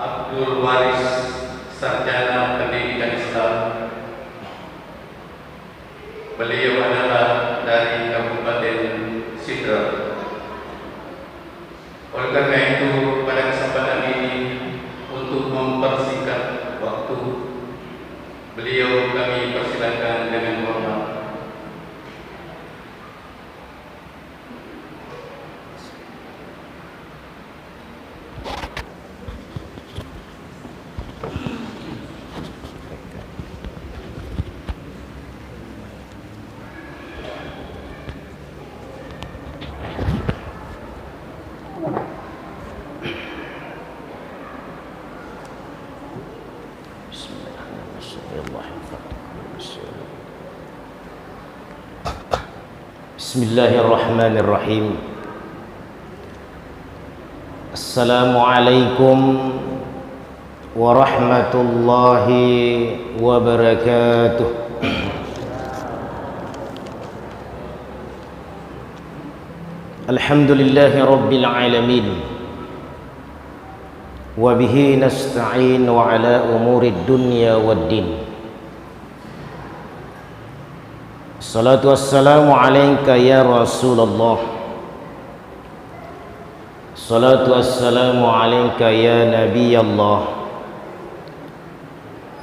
Abdul Waris, Sarjana Pendidikan Islam. Beliau adalah dari Kabupaten Sidrap. Oleh karena itu, pada kesempatan ini untuk mempersingkat waktu, beliau kami persilakan dengan hormat. Bismillahirrahmanirrahim. Assalamualaikum warahmatullahi wabarakatuh. Alhamdulillahi rabbil alamin. Wa bihi nasta'in wa ala umuri dunya waddin. Salatu wassalamu alayka ya Rasulullah. Salatu wassalamu alayka ya Nabi Allah.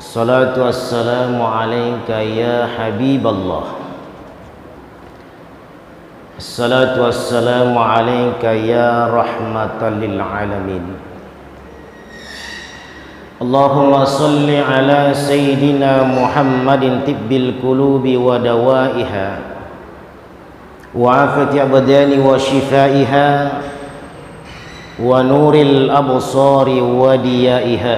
Salatu wassalamu alayka ya Habib Allah. Salatu wassalamu alayka ya rahmatan lil alamin. Allahumma salli ala Sayyidina Muhammadin tibbil qulubi wa dawaiha wa afati abdani wa shifaiha wa nuril absari wa diyaiha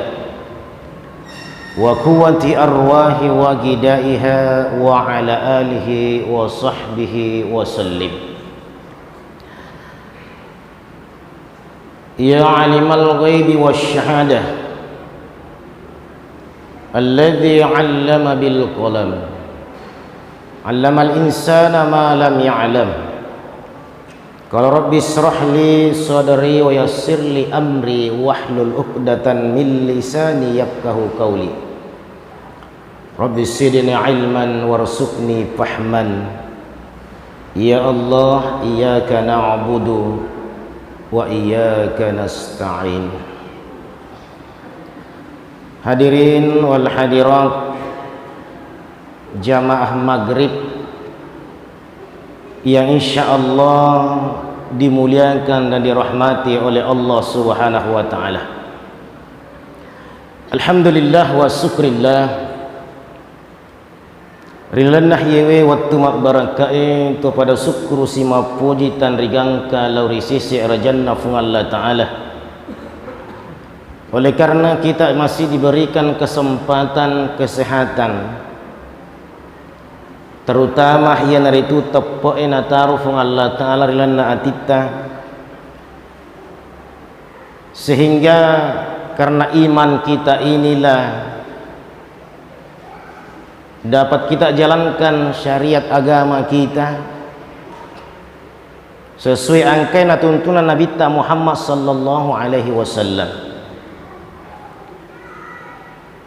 wa quwwati arwahi wa gidaiha wa ala alihi wa sahbihi wa sallim. Ya alimal ghaibi wasyahadah alladzi 'allama bil qalam 'allamal insana ma lam ya'lam. Qala rabbi ishrah li sadri wa yassir li amri wahlul 'uqdatan min lisani yafqahu qawli. Rabbi zidni 'ilman warzuqni fahman. Ya Allah, iyyaka na'budu wa iyyaka nasta'in. Hadirin wal hadirat jamaah maghrib yang insyaallah dimuliakan dan dirahmati oleh Allah Subhanahu wa taala. Alhamdulillah wa syukrillah. Rilanah yewe waktu mak barakai tu pada syukur sima puji tan rigangka lauri sisi rajanna fung Allah taala. Oleh karena kita masih diberikan kesempatan kesehatan, terutama yang hari itu tepoe nataru fung Allah taala rilana atita, sehingga karena iman kita inilah dapat kita jalankan syariat agama kita sesuai angkai na tuntunan Nabi Muhammad sallallahu alaihi wasallam,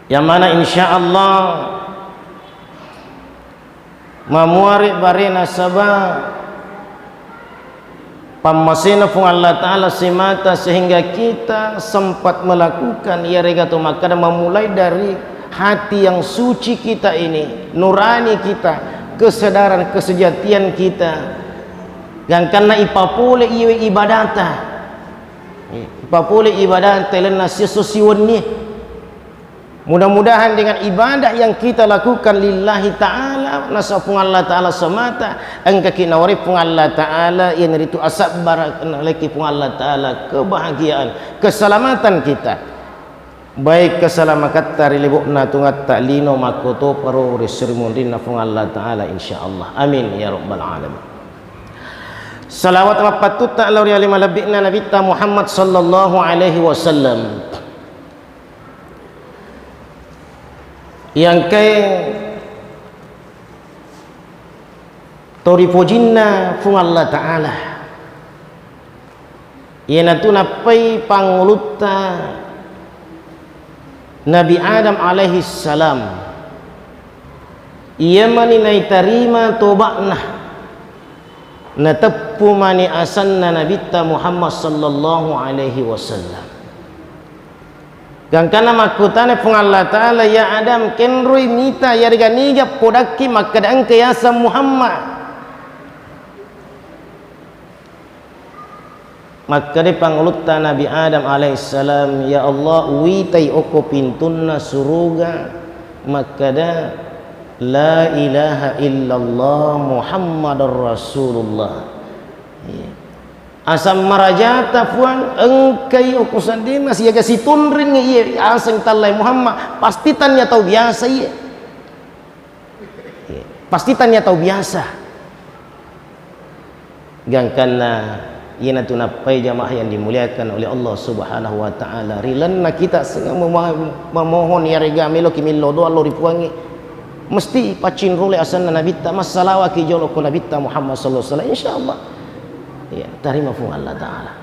yang mana insyaallah memuarik barena sabah pamasina fung Allah taala semata, sehingga kita sempat melakukan ya regato maka memulai dari hati yang suci kita ini, nurani kita, kesadaran kesejatian kita, yang karena ipapole iwe ibadata lena sesosiwani. Mudah-mudahan dengan ibadah yang kita lakukan lillahi ta'ala nasafung Allah ta'ala semata, engka kita warifung Allah ta'ala yang itu asab barakan laki fung Allah ta'ala kebahagiaan, keselamatan kita, baik keselamatan dari libukna tungat ta'lino makoto paru risrimundin nafung Allah ta'ala insyaallah. Amin ya rabbal alamin. Salawat wa patut ta'ala wa lima labikna Nabi Muhammad sallallahu alaihi wasallam, yang toripojinna fung Allah ta'ala yana tu napai panguluta Nabi Adam alaihi salam ia mani nai tarima tobatna na teppu mani asanna Nabi Muhammad sallallahu alaihi wasallam. Gangkana makutane pung Allah Ta'ala ya Adam kenroi mita ya riganiga podaki makadang kayasa Muhammad. Maka di pangulutta Nabi Adam alaihissalam, ya Allah witai oko pintunna suruga makada la ilaha illallah Muhammadar Rasulullah. Asam marajata puan engkai oko sandi masih aga situnring iya asang talai Muhammad pasti tanya tahu biasa iya. Pasti tanya tahu biasa. Gangkana ina tu napai jamaah yang dimuliakan oleh Allah Subhanahu wa taala. Rilanna kita memohon ya rega melo kimillo do Allah ripuangi. Mesti pacin role asanna Nabi ta masalawa ki jolo ko Nabi ta Muhammad sallallahu alaihi wasallam insyaallah. Ya, tarima fu Allah taala.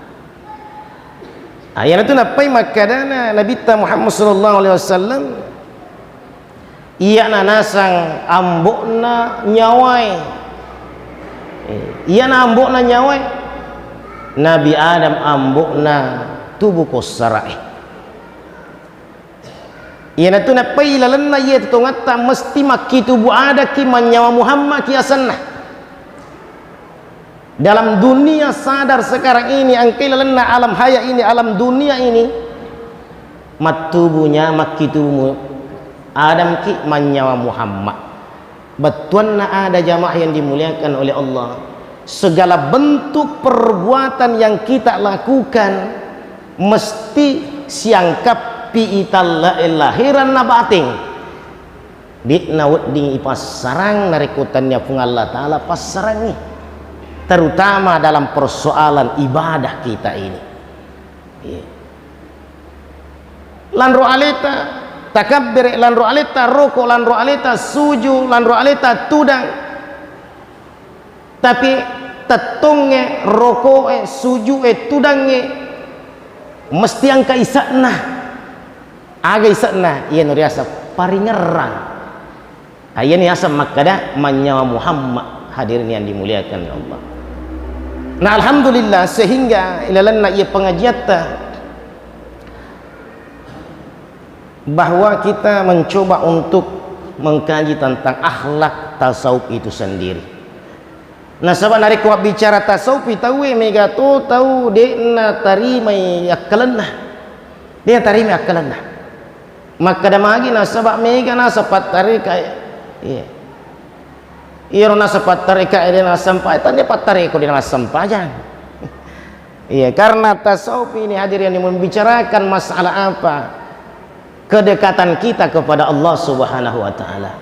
Ayana tu napai makadana Nabi ta Muhammad sallallahu alaihi wasallam iya nasang ambokna nyawai. Iya na ambokna nyawai. Nabi Adam ambokna tubuh kosarai. Ia tu na pailalan na ia tungata mesti maki tubuh ada ki manyawa Muhammad ki asanna. Dalam dunia sadar sekarang ini angkailalan na alam haya ini alam dunia ini mat tubuhnya maki tubuh Adam ki manyawa Muhammad. Betuan na ada jamaah yang dimuliakan oleh Allah. Segala bentuk perbuatan yang kita lakukan mesti siangkap pi italla lahiran na bating di nawat di pasarang narikutannya pun Allah Ta'ala pasarangi terutama dalam persoalan ibadah kita ini. Lanro aleta takabbir, lanro aleta roko, lanro aleta suju, lanro aleta tudang, tapi tetungnya rokoe sujue tudange mesti angka isakna aga isakna iya nuriasa paringerang ayah ni asam makada manyawa Muhammad. Hadirin yang dimuliakan ya Allah. Nah alhamdulillah sehingga ilalanna ia pengajiata bahwa kita mencoba untuk mengkaji tentang akhlak tasawuf itu sendiri. Nah sebab nari kuat bicara tasawuf tahu mega tu tahu dia na tarima akalanna dia tarima akalanna maka dah magi na sebab mega na sepat tarika iya iya na sepat tarika dia na sampai tanya pat tarika dia na sampajan iya karena tasawuf ini hadirin yang membicarakan masalah apa kedekatan kita kepada Allah Subhanahu wa taala.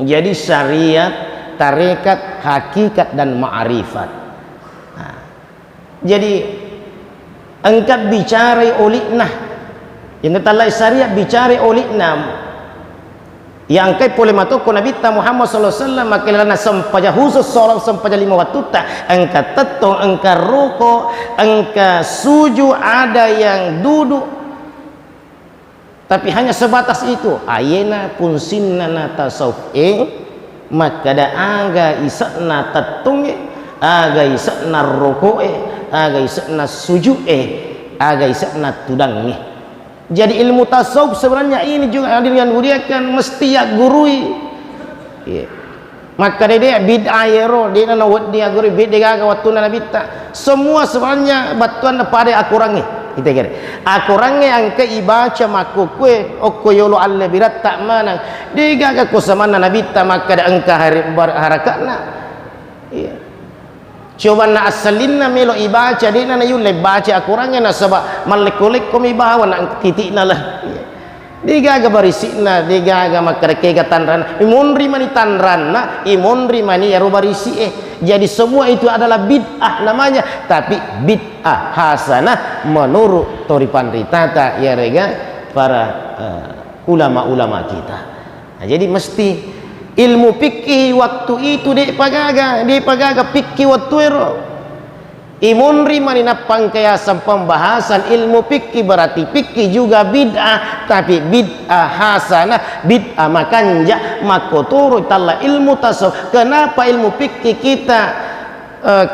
Jadi syariat, tarekat, hakikat dan ma'rifat. Nah, jadi engkat bicara olehna yang telah syariat bicara olehna yang engkai boleh masuk ke Nabi Muhammad sallallahu alaihi wasallam makalana sampaja khusus salat sampaja 5 waktu tak engkat tetong engkat rukuk engkat sujud ada yang duduk tapi hanya sebatas itu ayena pun sinnana tasawuf maka da aga isakna tatung aga isakna rukuk aga isakna sujud aga isakna tudang. Jadi ilmu tasawuf sebenarnya ini juga hadirin muliakan mesti ya gurui maka dia bid'ah yero dia nawat dia gurui bid'ah aga waktu nabi ta semua sebenarnya batuan pada akurangi kita kira akurangi angka ibaca maku kue okko yolo alla birat tak mana diga ga kusamana nabi ta maka da angka hari harakatna iya coba na asalinna melo ibaca dina na yule baca akurangi na sabab malekulik komi bawa na titikna lah diga ga barisina diga ga makareke ga tanran imonri mani tanranna imonri mani ya barisi jadi semua itu adalah bid'ah namanya tapi bid'ah hasanah menurut toripan ritata ya rega para ulama-ulama kita. Nah, jadi mesti ilmu fikih waktu itu di pagaga fikih waktu itu Imunri manina pangkayasan pembahasan ilmu fikih, berarti fikih juga bid'ah, tapi bid'ah hasanah, bid'ah makanja makoturu talla ilmu tasawuf. Kenapa ilmu fikih kita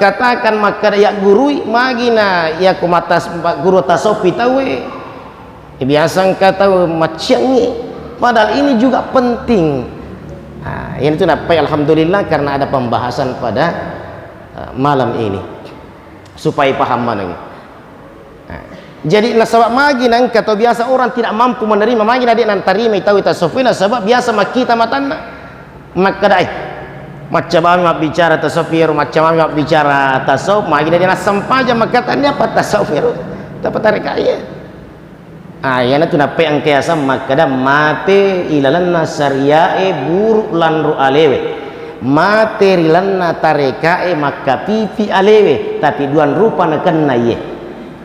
katakan maka ya gurui magina ya kumatas guru tasawuf tahu biasa kata macamnya, padahal ini juga penting. Nah, ini tuh apa? Alhamdulillah karena ada pembahasan pada malam ini supaya paham mana ini. Nah, jadi nasabak magi nang kata biasa orang tidak mampu menerima magi dia nan tarima tahu tasawufina sebab biasa mak kita matanna maka dai macam mak bicara tasawuf macam mak bicara tasawuf magi dia nasampaja maka tanya apa tasawuf dapat tarik kaya. Ayana tu nape ang kayasa makada mate ilalanna syariae buruk lanru alewe mate rilanna tarekae maka pipi alewe tapi duan rupa nakanna ye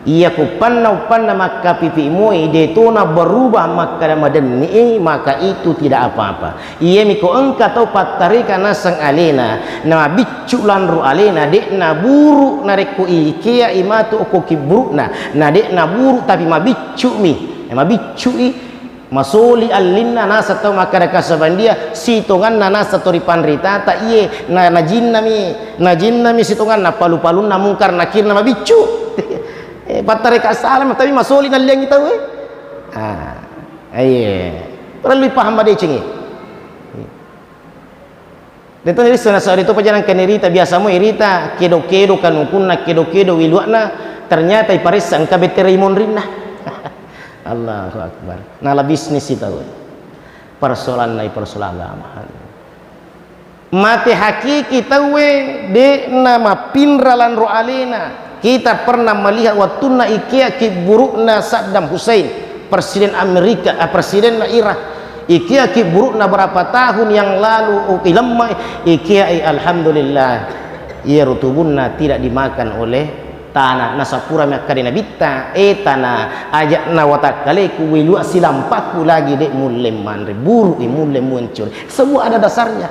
iya kupanna upanna maka pipi moe detona berubah maka madani maka itu tidak apa-apa iya miko engka tau patareka nasang alena nama bicu lanru alena dekna buruk nareku ikia imatu okoki burukna na dekna buruk tapi mabicu mi mabicu i masoli allinna nasa tau maka kasaban dia sitongan nasa toripan rita ta iye na jinna mi sitongan na palu-palun na mungkar nakir na mabicu patare kasalam tapi masoli na liang itaw perlu paham ba cengi dito ni sana sa dito pa janang kanirita biasa mo irita kedo-kedo kanukuna kedo-kedo wiluana ternyata iparisa ang kabeterimon rin na Allahu Akbar. Nala bisnis itu persoalan nai persoalan agama. Mati hakiki tawe de nama pinralan roalena. Kita pernah melihat watuna ikia ki burukna Saddam Hussein, presiden Amerika, presiden Irak. Ikia ki burukna berapa tahun yang lalu lemah. Ikia alhamdulillah ia rutubunna tidak dimakan oleh tanah nasapura makadina bitta tanah ajak nawatakale ku wilu silampaku lagi dek mulem manre buru mulem muncul semua ada dasarnya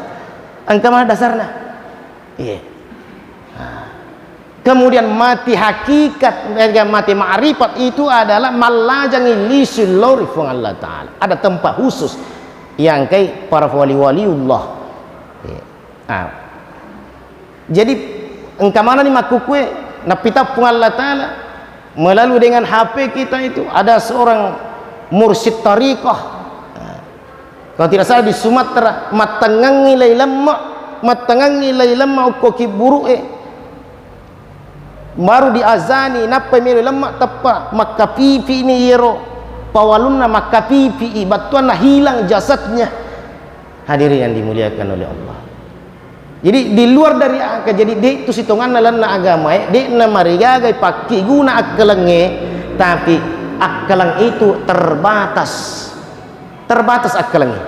angka mana dasarnya iya kemudian mati hakikat mati ma'rifat itu adalah malajangi lisul lori fung Allah Ta'ala ada tempat khusus yang kayak para wali-waliullah jadi engka mana nih makukwe napita pun Allah Ta'ala melalui dengan HP kita itu ada seorang mursyid tariqah kalau tidak salah di Sumatera matangangi lay lemma ukoki buruk baru diazani napa melu lemma tepa maka pipi ini yero pawalunna maka pipi batuanna hilang jasadnya. Hadirin yang dimuliakan oleh Allah, jadi di luar dari akal jadi dek tu sitongan nalanna agama dek na marigagai paki guna akkalenge tapi akkalang itu terbatas akkalenge.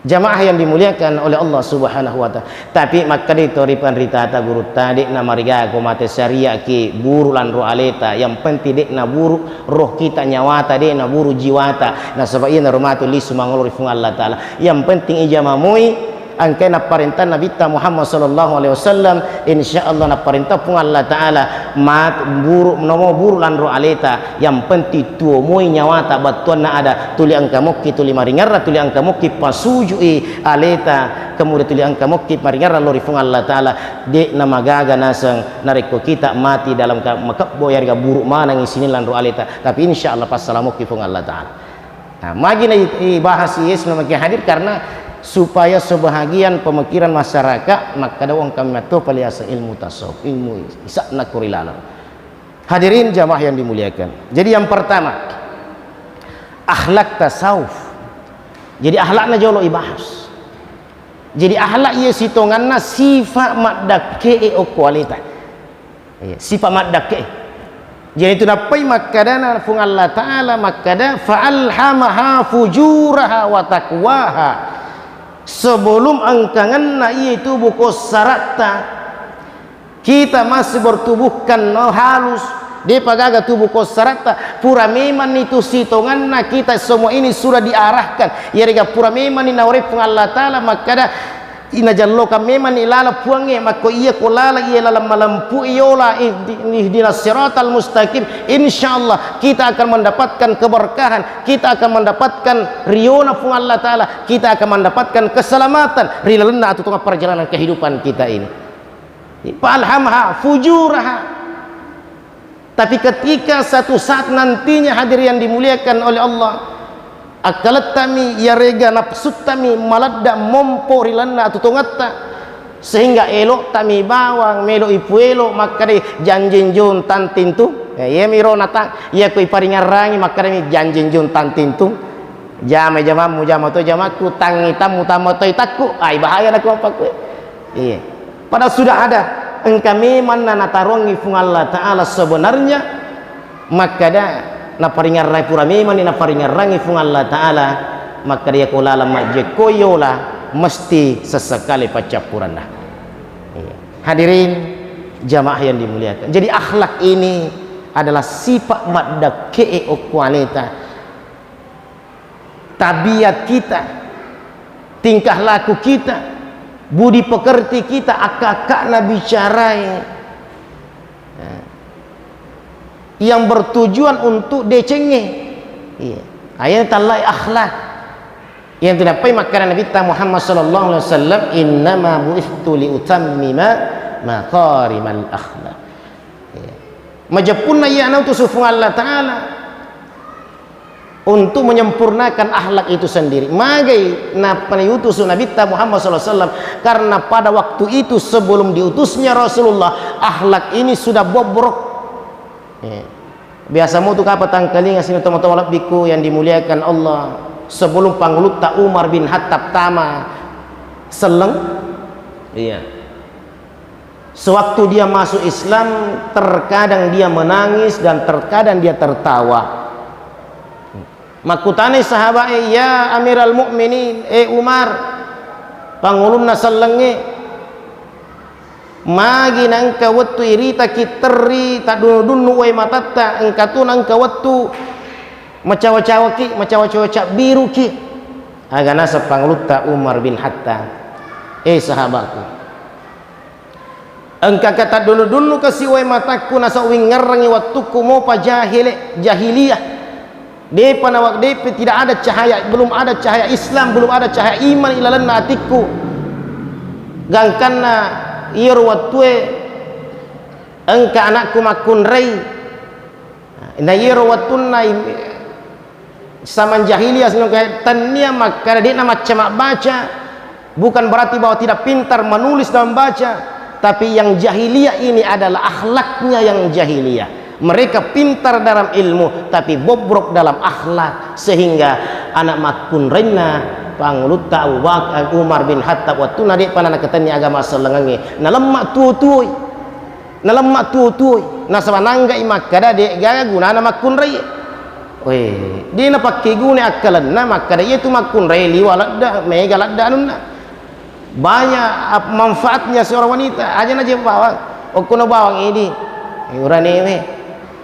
Jamaah yang dimuliakan oleh Allah Subhanahu wa Ta'ala, tapi maka itu ripan ritata guru tadi na marigago mate syariah ki buru lan roh aleta yang penting dek na buru roh kita nyawata dek na buru jiwata na sebab ieu rumatu li sumangolori fung Allah Ta'ala yang penting ijamamui angkai na perintah Nabi Muhammad sallallahu alaihi wasallam insyaallah na perintah pun Allah Ta'ala mat buruk nomo buru lan roh aleta yang penting tuo moi nyawata batuan na ada tuli angka mokki tuli maringarra tuli angka mokki pasujui aleta kemudian tuli angka mokki maringarra lori fung Allah Ta'ala de na magaga nasang nareko kita mati dalam makabbo yarga buruk mana ngisini lan roh aleta tapi insyaallah passalamokki fung Allah Ta'ala. Nah magi na ibahas yes memang hadir karena supaya sebahagian pemikiran masyarakat maka ada orang kami itu paliasa ilmu tasawuf ilmu isakna kurilalam. Hadirin jamaah yang dimuliakan, jadi yang pertama akhlak tasawuf. Jadi akhlakna jolo ibahas, jadi akhlak ia sitonganna sifat madake o kualita sifat madake. Jadi itu dapai makadana fung Allah Ta'ala makada fa'alhamaha fujuraha wa taqwaha sebelum angkangan na itu buku syaratnya kita masih bertubuhkan halus dia pagaga tubuh ko syaratnya pura memang itu sitongan na kita semua ini sudah diarahkan ya rega pura memang ni naurif Allah Ta'ala maka ina jallo ka memang ilala puange maka iya ko lala iya lalam malampu iyola ihdinas siratal mustaqim. Insyaallah kita akan mendapatkan keberkahan, kita akan mendapatkan riona pun Allah taala, kita akan mendapatkan keselamatan rilalna atau tengah perjalanan kehidupan kita ini. Falhamha fujuraha. Tapi ketika satu saat nantinya hadir yang dimuliakan oleh Allah, akalat tami ya rega nafsu tami maladda mompo rilanna atau tongatta sehingga elok tami bawang melo ipu elok maka de janjin jun tantintu ya miro natang ya ko iparingarangi maka de janjin jun tantintu jama jamamu jama to jamaku tangi tamu tamu to itaku ai bahaya nak apa ku iya padahal sudah ada engkau memang natarongi fung Allah taala sebenarnya maka dah na paringar rai pura memang na paringar rangi fung Allah taala maka dia kola lama je koyola mesti sesekali pacapuran dah. Hadirin jamaah yang dimuliakan, jadi akhlak ini adalah sifat madda ke wanita, tabiat kita, tingkah laku kita, budi pekerti kita, akak-akak nabi bicarai yang bertujuan untuk decenge. Iya. Ayat Allah akhlak yang tidak pay makanan Nabi Muhammad sallallahu alaihi wasallam, innama bu'istu li utammima makarimal akhlak. Iya. Majapunna ya nautus Allah taala untuk menyempurnakan akhlak itu sendiri. Magai na paniutus Nabi Muhammad sallallahu alaihi wasallam karena pada waktu itu sebelum diutusnya Rasulullah akhlak ini sudah bobrok. Biasa mu tu ka patang kali ngasih teman-teman biku yang dimuliakan Allah sebelum panglut ta Umar bin Khattab tama seleng iya sewaktu dia masuk Islam terkadang dia menangis dan terkadang dia tertawa makutane sahabat ya Amiral Mukminin Umar pangulunna selenge magi nangka wattu irita kiteri tak dunu wai matatta engkatu nangka wattu macawa-cawa ki macawa-cawa biru ki agana sepangluta Umar bin Khattab sahabatku engka kata dulu kasih wai mataku nasa wingerangi wattuku mau pa jahiliyah depa nawak depa tidak ada cahaya, belum ada cahaya Islam, belum ada cahaya iman ilalanna atiku gangkanna iya watue engka anakku makun rei na iya watunna zaman jahiliyah kayak tania maka dia nama cemak baca bukan berarti bahwa tidak pintar menulis dan baca, tapi yang jahiliyah ini adalah akhlaknya yang jahiliyah. Mereka pintar dalam ilmu tapi bobrok dalam akhlak sehingga anak makun rena pangulut Abu Bakar Umar bin Khattab waktu nadi panana katanya agama selengange nalemak tuoi nalemak tuoi nasawanangga imakada de gaga gunana makun rei weh dia na pakai gune akalan na makada itu makun rei liwalada mega ladda anunna banyak manfaatnya seorang wanita aja naje bawang okuno bawang ini urane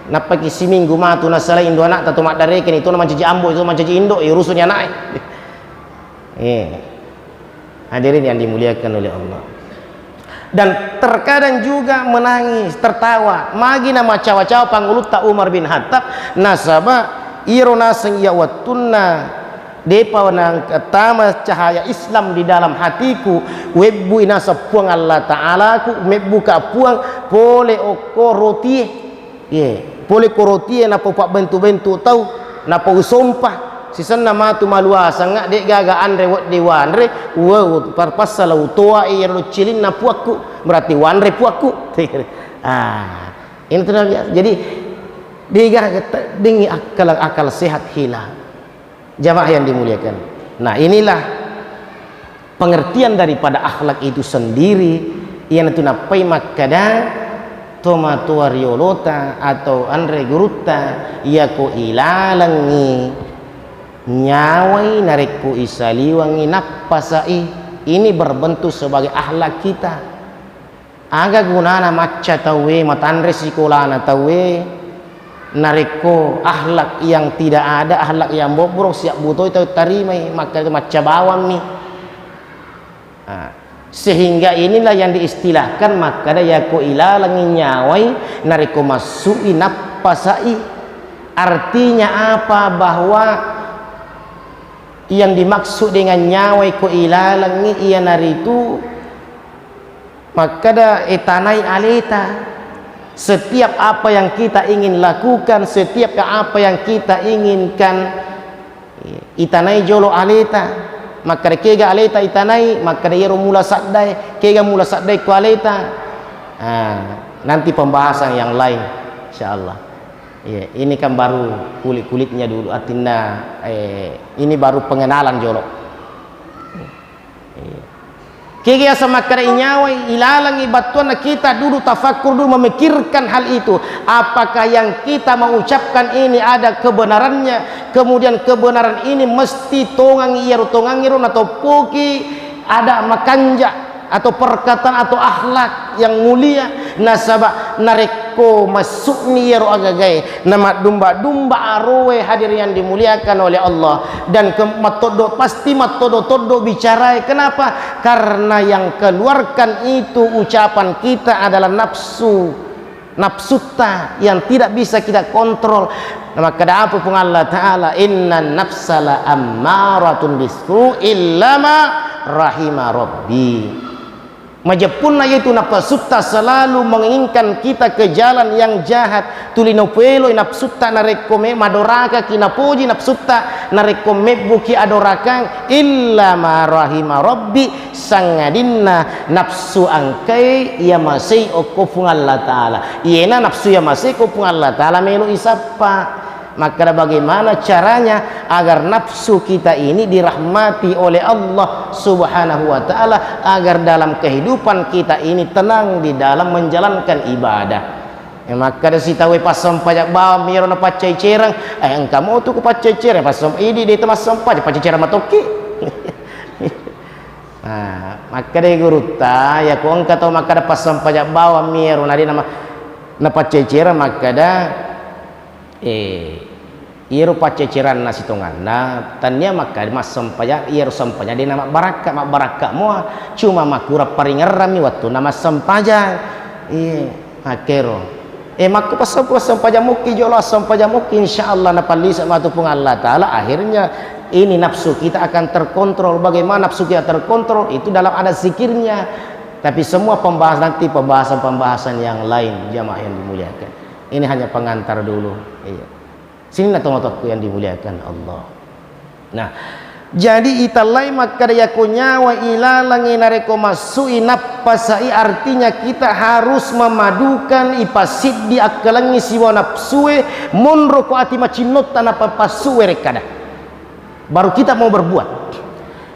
na pagi siminggu matu na sala indo anak tatu mak dareken itu na mancaji ambo itu mancaji indo urusannya anak hadirin yang dimuliakan oleh Allah. Dan terkadang juga menangis, tertawa magi nama cawa-cawa pangulut ta Umar bin Khattab nasaba irona sing ya watunna depa nang ketama cahaya Islam di dalam hatiku webbu inasa puang Allah taala ku mebbu ka puang pole okorotie pole korotie na po pak bentu-bentu tau na po usompah sisan nama tu malua sangat dek gaga andre wat de wanre wow parpasala utoa iro cilin na puakku berarti wanre puakku ini terbiasa. Jadi dia dengi akal sehat hilang jamaah yang dimuliakan. Nah inilah pengertian daripada akhlak itu sendiri yang itu napai makada toma tua riolota atau andre gurutta yako ilalangi nyawai narikku isaliwangi napasai ini berbentuk sebagai akhlak kita aga gunana macca tawe matandre sikolana tawe narikku akhlak yang tidak ada akhlak yang bobrok siap butuh itu tarimai maka itu macca bawang nih Sehingga inilah yang diistilahkan maka ya ko ilalangi nyawai nariko masui napasai. Artinya apa? Bahwa yang dimaksud dengan nyawai ko ilalangi ia naritu maka da etanai aleta. Setiap apa yang kita ingin lakukan, setiap apa yang kita inginkan, itanai jolo aleta. Maka kega aleta itanai, maka dia mula sadai, kega mula sadai ku aleta. Nanti pembahasan yang lain, insyaallah. Ya, ini kan baru kulit-kulitnya dulu, artinya ini baru pengenalan jolo. Kaya sama kada inyawai ilalang ibatuan kita dulu tafakur dulu memikirkan hal itu. Apakah yang kita mengucapkan ini ada kebenarannya? Kemudian kebenaran ini mesti tongangiron atau poki ada makanja atau perkataan atau akhlak yang mulia. Nasabak nareko masuk ni yero agagai nama dumba-dumba arowe hadir yang dimuliakan oleh Allah. Dan matodo pasti matodo bicara. Kenapa? Karena yang keluarkan itu ucapan kita adalah nafsuta yang tidak bisa kita kontrol. Maka ada apa pun Allah Ta'ala, inna nafsala ammaratun bisu illama rahima rabbi. Majapunna yaitu nafsuta selalu menginginkan kita ke jalan yang jahat. Tulinopelo nafsuta narekome madoraka kinapuji nafsuta narekome buki adorakang illa ma rahima rabbi sangadinna nafsu angkai ya masih okofung Allah Ta'ala. Iena nafsu ya masih okofung Allah Ta'ala melu isapa. Maka bagaimana caranya agar nafsu kita ini dirahmati oleh Allah Subhanahu wa Ta'ala, agar dalam kehidupan kita ini tenang di dalam menjalankan ibadah. Maka da sitawe pasam pajak bawa miro na pacai cerang engka mo tu ko pacai cerang pasam ini dia temas sampai pacai cerang matoki. Maka de guruta ya ko engka to maka da pasam pajak bawa miro na dia nama na pacai cerang maka da iro paceceran nasi tongan na tanya maka mas sampaya iro sampaya di nama baraka mua cuma makura paringarami waktu nama sampaja makero maku pasal sampaja muki jolo sampaja muki insyaallah napali sama tu pun Allah Ta'ala. Akhirnya ini nafsu kita akan terkontrol. Bagaimana nafsu kita terkontrol itu dalam ada zikirnya. Tapi semua nanti pembahasan yang lain jamaah yang dimuliakan. Ini hanya pengantar dulu. Sini na tomatotku yang dimuliakan Allah. Nah, jadi italai maka yaku nyawa ilalangi nareko masui napasai, artinya kita harus memadukan ipasid di akalangi siwa nafsue monroko ati macinota napa pasue rekada. Baru kita mau berbuat.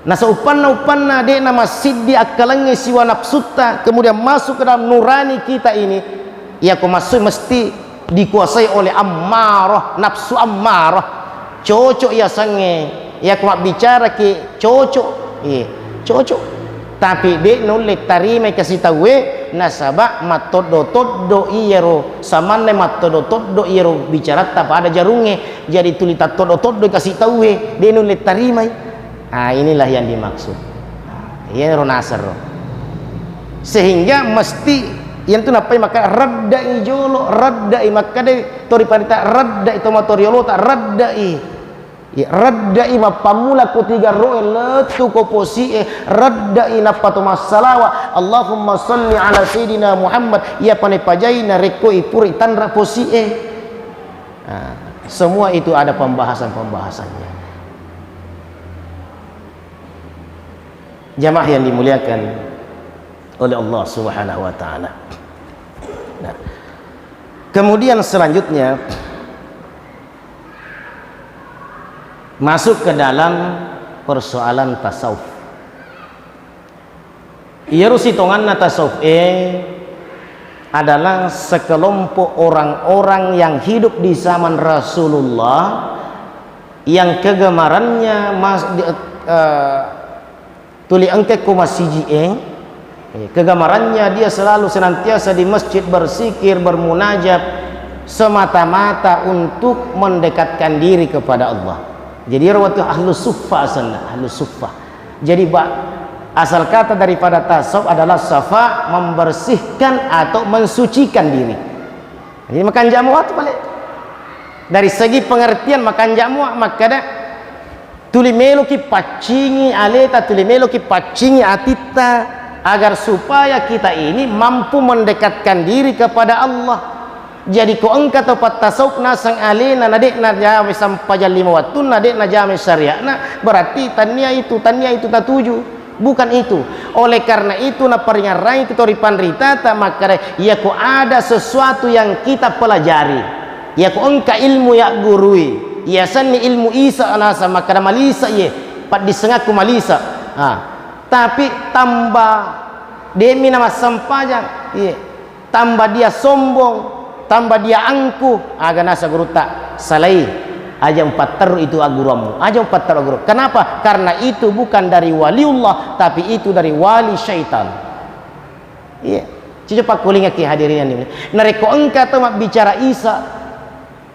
Nah, seupanna de nama siddi akalangi siwa nafsuta kemudian masuk ke dalam nurani kita ini, ya ko masuk mesti dikuasai oleh ammarah, nafsu ammarah. Cocok ya sange ya ko bicara ki cocok cocok tapi de nulle tarime kasih tahu nasaba matodo iyero samanne matodo iyero bicara tak ada jarunge jadi tulita todo kasih tahu de nulle tarime. Inilah yang dimaksud ya ronasar. Sehingga mesti yang tu napai maka raddai jolo raddai maka de tori parita raddai tomatoriolo ta raddai ya raddai mapamula ko tiga roe letu ko posi raddai napato masalawa Allahumma salli ala sayidina Muhammad ya pane pajaina reko ipuri tanra posi semua itu ada pembahasannya. Jamaah yang dimuliakan oleh Allah Subhanahu wa Ta'ala. Nah, kemudian selanjutnya masuk ke dalam persoalan tasawuf. Iyarusitonganna tasawuf adalah sekelompok orang-orang yang hidup di zaman Rasulullah yang kegemarannya tuli engke ko masiji kegemarannya dia selalu senantiasa di masjid berzikir bermunajat semata-mata untuk mendekatkan diri kepada Allah. Jadi rawatu ahlus suffah sana, ahlus suffah. Jadi Asal kata daripada tasawuf adalah safa, membersihkan atau mensucikan diri. Jadi makan jamu itu balik. Dari segi pengertian makan jamu maka ada tuli melo ki pacingi aleta, tuli melo ki pacingi atita, agar supaya kita ini mampu mendekatkan diri kepada Allah. Jadi ko engka tempat tasawuf nasang alena nadek na jame sampai 5 waktu nadek na jame syariat na berarti tania itu tak tuju. Bukan itu. Oleh karena itu na peringarai kita ripanrita maka ya ko ada sesuatu yang kita pelajari. Ya ko engka ilmu ya gurui. Ya sanni ilmu isa anasa maka malisa ye pat disengaku malisa. Tapi tambah demi nama sampajang. Ye. Tambah dia sombong, tambah dia angkuh, aga nasa guru tak salai. Aja 4 taru itu aguramu, aja 4 taru aguramu. Kenapa? Karena itu bukan dari waliullah, tapi itu dari wali syaitan. Iya. Cepat kulinga ki hadirin ini. Nareko engka tu mak bicara Isa,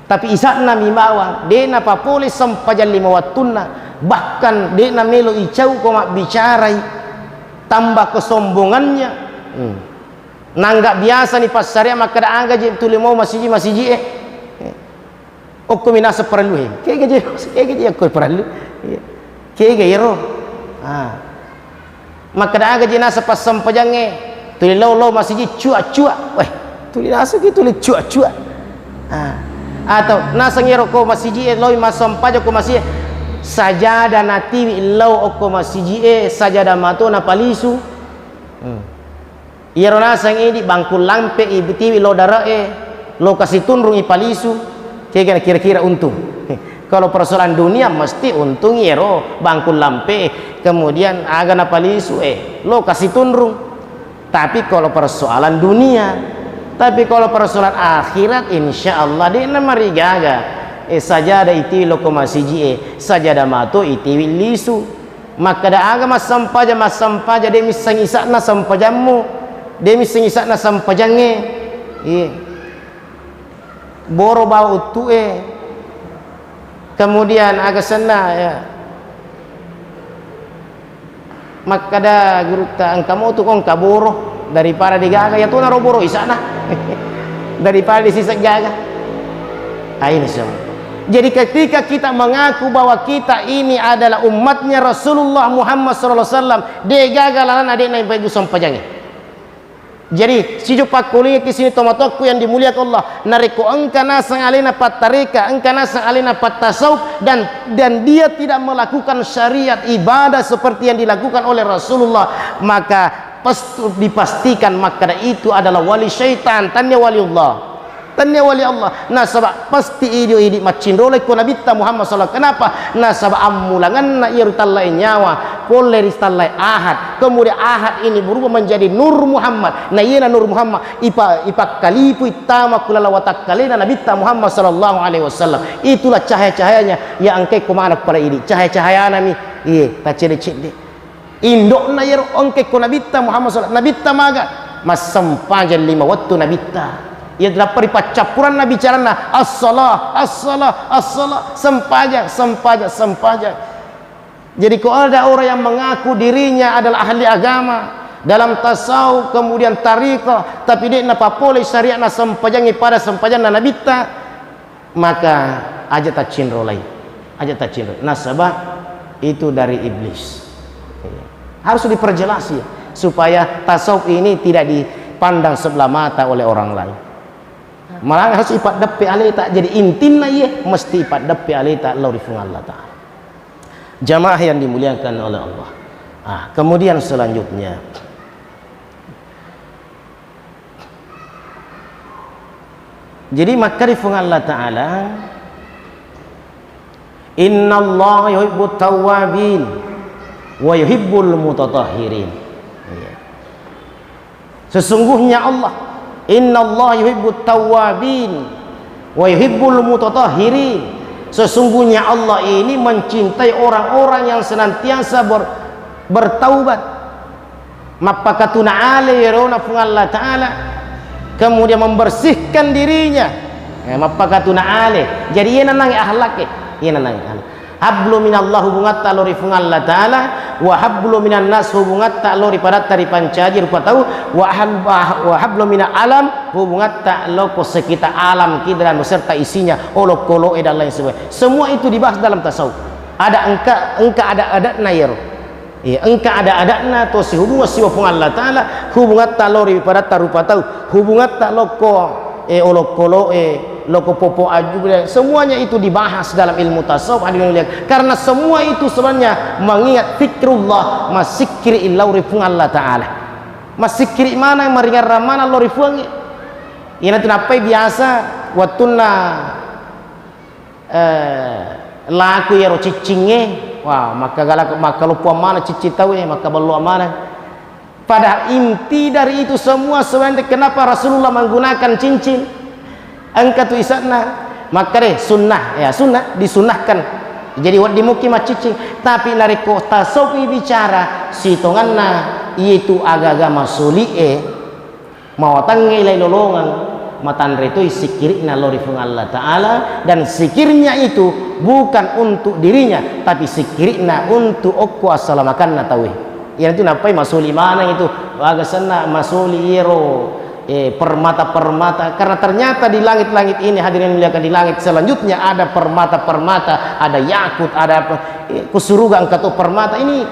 tapi Isa na mimawa, de na papole sampajan 5 wattuna, bahkan de na melo icau ko mak bicarai, tambah kesombongannya. Nanggak biasa ni pasarnya maka da angga je tuli mau masiji Okko minasa perlu kege aku perlu kege yero maka dah gaji nasa pas sampajange tuli lau masih cua weh tuli nasa gitu tuli cua atau nasa ngero ko masih lau mas sampaja ko masih sajada nati lau okko masih sajada mato na palisu yero nasa ngedi bangkul lampe ibtiwi lo dara lo kasih tunrung ipalisu kira-kira untung. Kalau persoalan dunia mesti untung yero bangkul lampe kemudian aga napalisu lo kasih tunrung. Tapi kalau persoalan dunia, tapi kalau persoalan akhirat insyaallah dia namarigaga sajada iti lo ko masiji sajada mato iti lisu maka da aga masampaja demi sangisakna sampajamu demi sangisakna sampajange boro bawa utu kemudian agak sena ya maka da guru ta angkamu tu kong kaboro daripada digaga ya tu naro boro isana daripada disisa gaga ini semua. Jadi ketika kita mengaku bahwa kita ini adalah umatnya Rasulullah Muhammad SAW de gaga lalan ade na ibu sampajange. Jadi sijo pakulinga di sini tomatoku yang dimuliakan Allah nariko engka nasang alina patarika engka nasang alina patasawuf dan dia tidak melakukan syariat ibadah seperti yang dilakukan oleh Rasulullah maka dipastikan maka itu adalah wali syaitan tanya wali Allah nah sebab pasti ini macin rolek ko Nabi Muhammad SAW. Kenapa? Nah sebab amulangan na irtallai nyawa koleristallai ahad kemudian ahad ini berubah menjadi Nur Muhammad nah iya Nur Muhammad ipa kalipu itama kulala watakkalina Nabi Muhammad SAW. Itulah cahaya-cahayanya yang angkai kumana kepada ini cahaya-cahaya nami iya tak cede-cede indok na yer angkai ko Nabi Muhammad SAW. Nabi maga mas sampajan 5 waktu Nabi ia dapat campuran Nabi carana as-salah sempajak. Jadi kalau ada orang yang mengaku dirinya adalah ahli agama dalam tasawuf kemudian tariqah tapi dia napa boleh syariat na sempajangi pada sempajan na Nabi maka aja tak cinrolai nasabah itu dari iblis. Harus diperjelas ya supaya tasawuf ini tidak dipandang sebelah mata oleh orang lain. Malah harus ipat depe alita jadi intina ye mesti ipat depe alita laurifung Allah Ta'ala. Jamaah yang dimuliakan oleh Allah. Kemudian selanjutnya jadi makarifung Allah Ta'ala innallaha yuhibbut tawwabin wa yuhibbul mutatahhirin. Sesungguhnya Allah innallaha yuhibbut tawwabin wa yuhibbul mutatahhirin. Sesungguhnya Allah ini mencintai orang-orang yang senantiasa bertaubat. Mapakatuna ale yarona fung Allah Ta'ala kemudian membersihkan dirinya. Mapakatuna ale. Jadi ia nanang akhlak ia nanang akhlak. Hablu minallahu bungatta lori fung Allah Ta'ala wa hablu minan nas hubungat tak lo ripadat tari pancaji rupa tahu wa hablu minal alam hubungat tak lo ko sekitar alam kita dan beserta isinya olok kolo dan lain sebagainya. Semua itu dibahas dalam tasawuf. Ada engka ada adatna ya. Ya, engka ada adatna to si hubungan siwa pun Allah Taala hubungat tak lo ripadat rupa tahu hubungat tak lo ko olok kolo loko popo aju, semuanya itu dibahas dalam ilmu tasawuf hadirin lihat, karena semua itu sebenarnya mengingat fikrullah masikri illau rifung Allah Ta'ala masikri mana yang meringan ramana Allah rifungi ini napai biasa watuna laku ya ro cicinge wah maka galak maka lupa mana cici tahu ya maka belum mana. Padahal inti dari itu semua sebenarnya kenapa Rasulullah menggunakan cincin angka tu isatna maka deh sunnah ya sunnah disunahkan jadi di mukimah cincin tapi lari kota sopi bicara sitonganna itu agak-agak masuli mau tangi lai lolongan matan reto sikirnya lorifung Allah Ta'ala dan sikirnya itu bukan untuk dirinya tapi sikirnya untuk okku assalamakan natawih yang itu napai masuli mana itu agak sana masuli iro permata-permata karena ternyata di langit-langit ini hadirin muliakan di langit selanjutnya ada permata-permata ada yakut ada apa kusuruga angkatu permata ini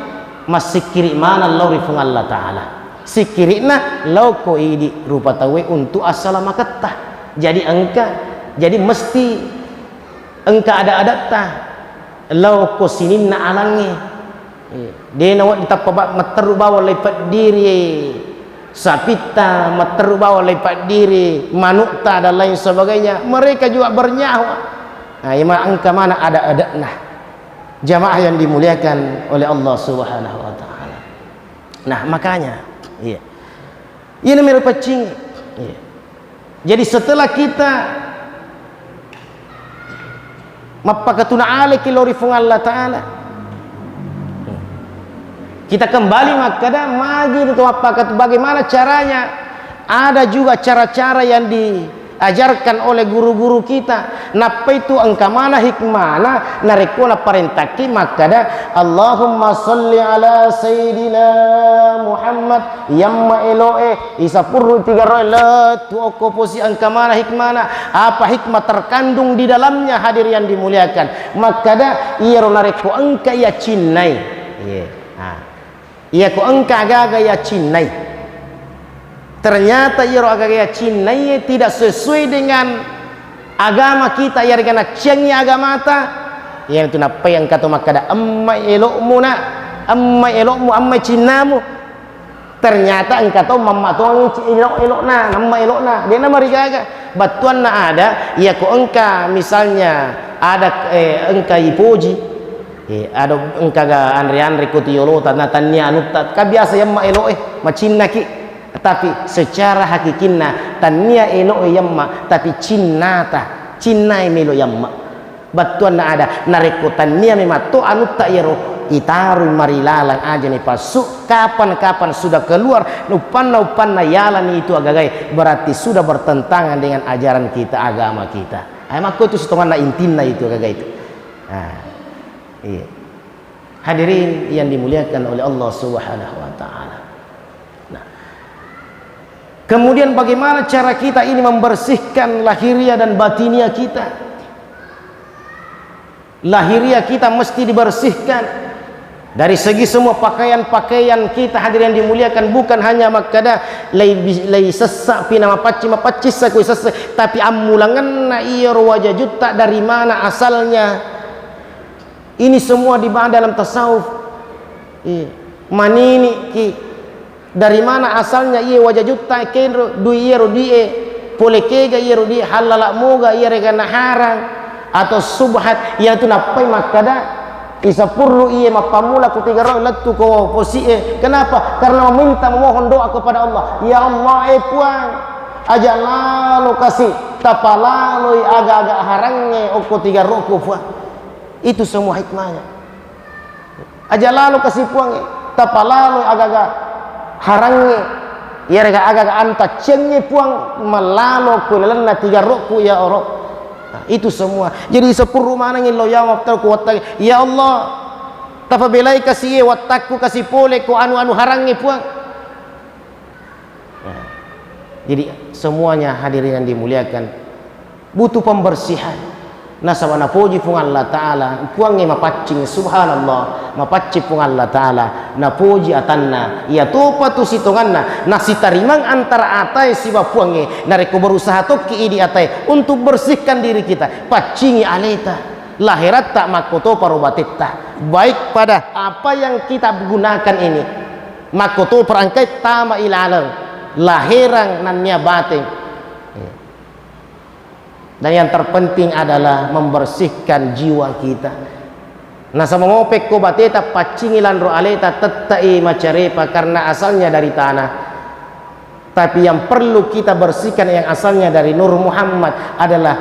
masih kiri mana laurifung Allah Ta'ala sikirina lauko ini rupa tawe untuk assalamakatah jadi mesti engka ada adatta lauko sininna alangi dia nawat ditapa materu bawa lepat diri sapita materu bawa lepat diri manukta dan lain sebagainya mereka juga bernyawa nah ima angka mana ada adakna jamaah yang dimuliakan oleh Allah Subhanahu wa Ta'ala. Nah makanya iya ini merepacing iya. Jadi setelah kita mapakatuna aliki lorifung Allah Ta'ala kita kembali makada magi itu apakah bagaimana caranya ada juga cara-cara yang diajarkan oleh guru-guru kita napa itu engka mana hikmana narekola parentaki makada Allahumma salli ala sayyidina Muhammad yamma eloe isapurru tiga rola tu okoposi engka mana hikmana apa hikmah terkandung di dalamnya hadir yang dimuliakan makada iya nareko engka ya cinnai iya ko engka agak ya cinnai ternyata ia agak ya cinnai tidak sesuai dengan agama kita ya dengan ciangnya agama ta yang itu napa yang kata makada amma elokmu amma cinnamu ternyata engka tahu mamma tuang elok-elokna namma elokna dia nama rigaga batuan na ada ya ko engka misalnya ada engka ipoji ada engkaga andre kutiolo tanatanya anutta kabiasa yamma eloe macinna ki tapi secara hakikinna tania eloe yamma tapi cinnata cinnai melo yamma batuan na ada nareko tania memato anutta yero itaru marilalang aja nih pasuk kapan-kapan sudah keluar upan yalan itu agagai berarti sudah bertentangan dengan ajaran kita agama kita maka itu setengah intina itu agagai itu iya. Hadirin yang dimuliakan oleh Allah Subhanahu wa Ta'ala. Nah, kemudian bagaimana cara kita ini membersihkan lahiriah dan batiniah kita? Lahiriah kita mesti dibersihkan dari segi semua pakaian-pakaian kita hadirin yang dimuliakan bukan hanya makada lay sesak pina mapacis aku sesak tapi amulangan na iya wajah juta dari mana asalnya. Ini semua dibahas dalam tasawuf. Manini ki dari mana asalnya ia wajah juta kenro du iero die polekega iero die halala moga iere kana harang atau subhat yang tu napai makada isapurlu ia mapamula kutiga roh latu ko posie kenapa karena meminta memohon doa kepada Allah ya Allah puang aja lalu kasih tapalalu agak-agak harangnya oko tiga roh ko puang itu semua hikmahnya aja lalu kasih puang tapa lalu agak-agak harangnya ya agak-agak anta cengnya puang melalo kulelan tiga roku ya orang itu semua jadi sepuluh mana ngin lo ya waktu kuat ya Allah Tapa belai kasih watakku kasih pole ko anu-anu harangi puang. Nah, jadi semuanya hadirin yang dimuliakan butuh pembersihan. Nasabana puji pung Allah Ta'ala puangi mapaccing subhanallah mapacci pung Allah Ta'ala na puji atanna ia topa tu sitonganna na sitarimang antara atai siwa puangi nareko berusaha tokki idi atai untuk bersihkan diri kita paccingi aleta lahirat tak makoto parobatitta baik pada apa yang kita gunakan ini makoto perangkai tama ilalang lahirang nannya batin. Dan yang terpenting adalah membersihkan jiwa kita. Nah sama ngopek ko bateta pacingilan ro aleta tettai macarepa karena asalnya dari tanah. Tapi yang perlu kita bersihkan yang asalnya dari Nur Muhammad adalah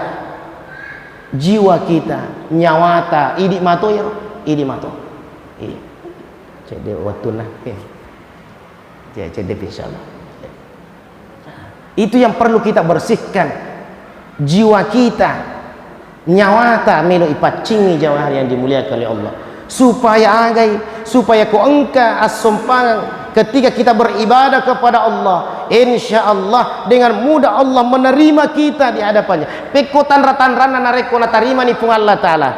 jiwa kita, nyawata, idi mato ya, idi mato. Idi. Jadi waktu nah. Jadi insyaallah. Itu yang perlu kita bersihkan. Jiwa kita nyawata melo ipacingi jawahar yang dimuliakan oleh Allah supaya agai supaya ko engka as-sumpangan ketika kita beribadah kepada Allah insyaallah dengan mudah Allah menerima kita di hadapannya pekutan ratan-rana nareko na tarima ni pung Allah Ta'ala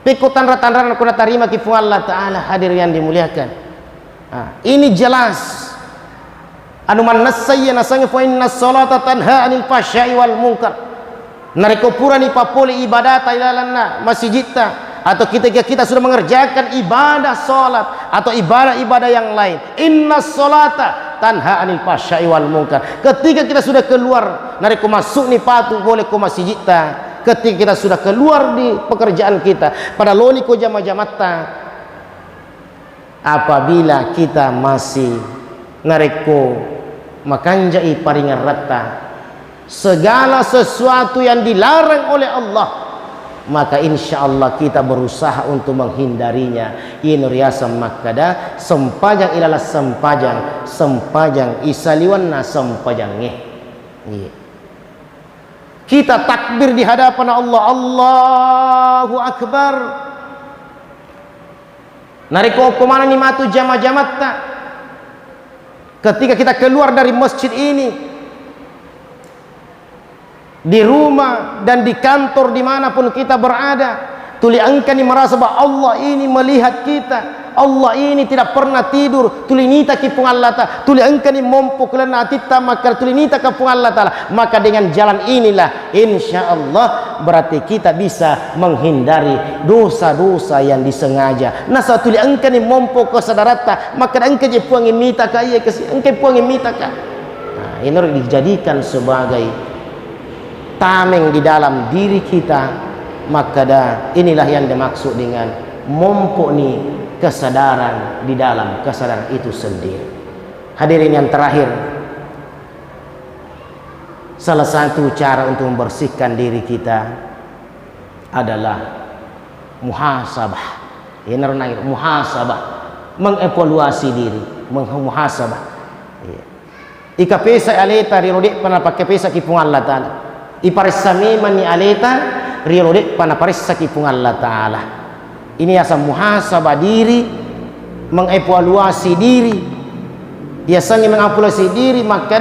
pekutan ratan-rana ko na tarima ki pung Allah Ta'ala hadir yang dimuliakan. Ini jelas anu man nasayya nasangi fa inna salata tanha anil fahsya'i wal munkar nareko pura ni papole ibadat ilalanna masjidta atau kita sudah mengerjakan ibadah salat atau ibadah-ibadah yang lain inna salata tanha anil fahsya'i wal munkar ketika kita sudah keluar nareko masuk ni patu boleh ko masjidta ketika kita sudah keluar di pekerjaan kita pada loni ko jama-jamatta apabila kita masih nareko makanjai paringan rata segala sesuatu yang dilarang oleh Allah maka insya Allah kita berusaha untuk menghindarinya in riasa makada sempajang ilalah sempajang isaliwanna sempajangnya kita takbir di hadapan Allah Allahu Akbar nariko kemana ni matu jama-jamatta ketika kita keluar dari masjid ini di rumah dan di kantor dimanapun kita berada tuli angkani merasa bahwa Allah ini melihat kita Allah ini tidak pernah tidur tuli nita ki pung Allah Ta'ala tuli angkani mompo kelana titta maka tuli nita ka pung Allah Ta'ala maka dengan jalan inilah insyaallah berarti kita bisa menghindari dosa-dosa yang disengaja nasa tuli angkani mompo kesadarata maka angkani puangi mita ka iya kasi angkani puangi mita ka ini dijadikan sebagai tameng di dalam diri kita maka inilah yang dimaksud dengan mompo ni kesadaran di dalam kesadaran itu sendiri. Hadirin yang terakhir, salah satu cara untuk membersihkan diri kita adalah muhasabah. Ini namanya muhasabah, mengevaluasi diri, muhasabah. Ika pesa aleta rirode pana pakai pesa ki pung Allah Ta'ala. Iparisami mani aleta rirode pana parissa ki pung Allah Ta'ala. Ini asal muhasabah diri, mengevaluasi diri. Biasanya mengevaluasi diri maka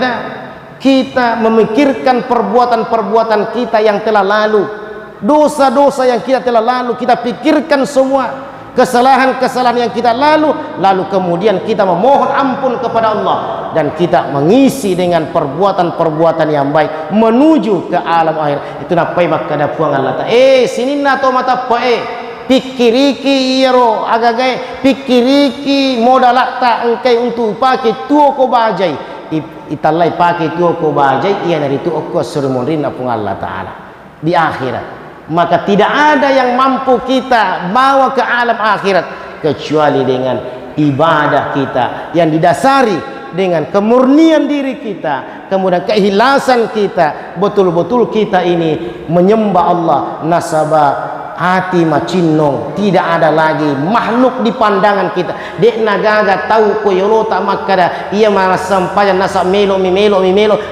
kita memikirkan perbuatan-perbuatan kita yang telah lalu, dosa-dosa yang kita telah lalu, kita pikirkan semua kesalahan-kesalahan yang kita lalu kemudian kita memohon ampun kepada Allah dan kita mengisi dengan perbuatan-perbuatan yang baik menuju ke alam akhir. Itu napai maka ada puang Allah sini nato mata pae pikiriki iro agagai pikiriki modal tak engkai untuk pakai tuo ko bajai italai pakai tuo ko bajai ia dari tuo ko surmorin apung Allah Ta'ala di akhirat. Maka tidak ada yang mampu kita bawa ke alam akhirat kecuali dengan ibadah kita yang didasari dengan kemurnian diri kita, kemudian keikhlasan kita, betul-betul kita ini menyembah Allah nasabah hati macinong, tidak ada lagi makhluk di pandangan kita. Dek nagaga tahu koyolo tak makada ia sampajan nasa melo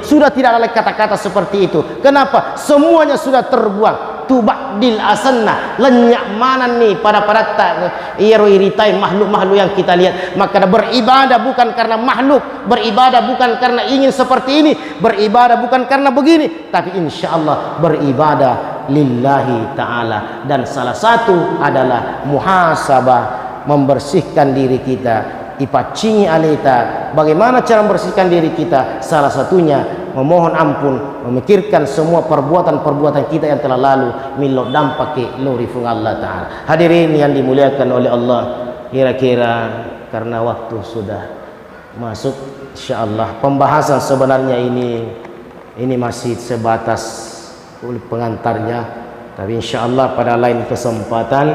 sudah tidak ada lagi kata-kata seperti itu. Kenapa? Semuanya sudah terbuang. tu ba'dil asanna lenyak mana nih pada tak iritai makhluk-makhluk yang kita lihat. Maka beribadah bukan karena makhluk, beribadah bukan karena ingin seperti ini, beribadah bukan karena begini, tapi insyaallah beribadah lillahi ta'ala. Dan salah satu adalah muhasabah, membersihkan diri kita. Ipacingi alita, bagaimana cara membersihkan diri kita? Salah satunya memohon ampun, memikirkan semua perbuatan-perbuatan kita yang telah lalu, milo dampak lori fung Allah Ta'ala. Hadirin yang dimuliakan oleh Allah, kira-kira karena waktu sudah masuk, insyaallah pembahasan sebenarnya ini masih sebatas pengantarnya, tapi insyaallah pada lain kesempatan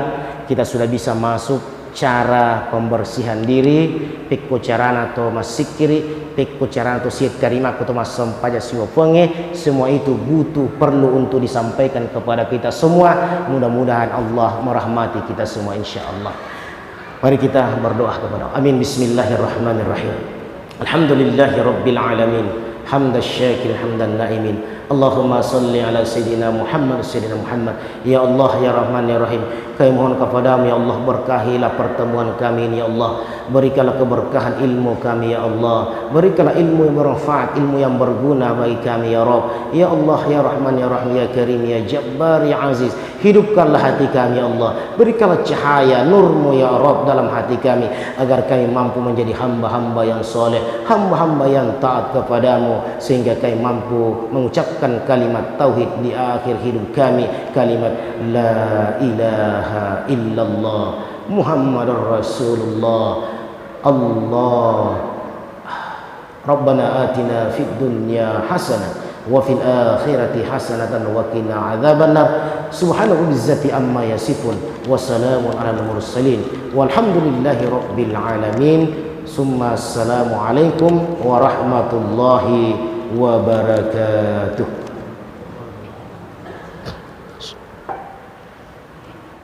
kita sudah bisa masuk cara pembersihan diri, pikko carana atau masikiri, pikko carana atau siat karima atau masampaja siwa penge. Semua itu butuh perlu untuk disampaikan kepada kita semua. Mudah-mudahan Allah merahmati kita semua insyaallah. Mari kita berdoa kepada Allah. Amin. Bismillahirrahmanirrahim. Alhamdulillahirabbil alamin. Hamdan syakir hamdan naimin. Allahumma salli ala Sayyidina Muhammad. Ya Allah ya Rahman ya Rahim, kami mohon kepadamu ya Allah, berkahilah pertemuan kami ini ya Allah. Berikanlah keberkahan ilmu kami ya Allah, berikanlah ilmu yang bermanfaat, ilmu yang berguna bagi kami ya Rabb. Ya Allah ya Rahman ya Rahim, ya Karim ya Jabbar ya Aziz, hidupkanlah hati kami ya Allah, berikanlah cahaya nurmu ya Rabb dalam hati kami, agar kami mampu menjadi hamba-hamba yang soleh, hamba-hamba yang taat kepadamu, sehingga kami mampu mengucapkan kalimat tauhid di akhir hidup kami, kalimat la ilaha illallah Muhammadur Rasulullah. Allah Rabbana atina fid dunya hasanah wa fil akhirati hasanatan wa qina adzabannar. Subhanahu bizzati amma yasifun wa salamun alal mursalin walhamdulillahi rabbil alamin. Summa assalamu alaikum warahmatullahi wabarakatuh.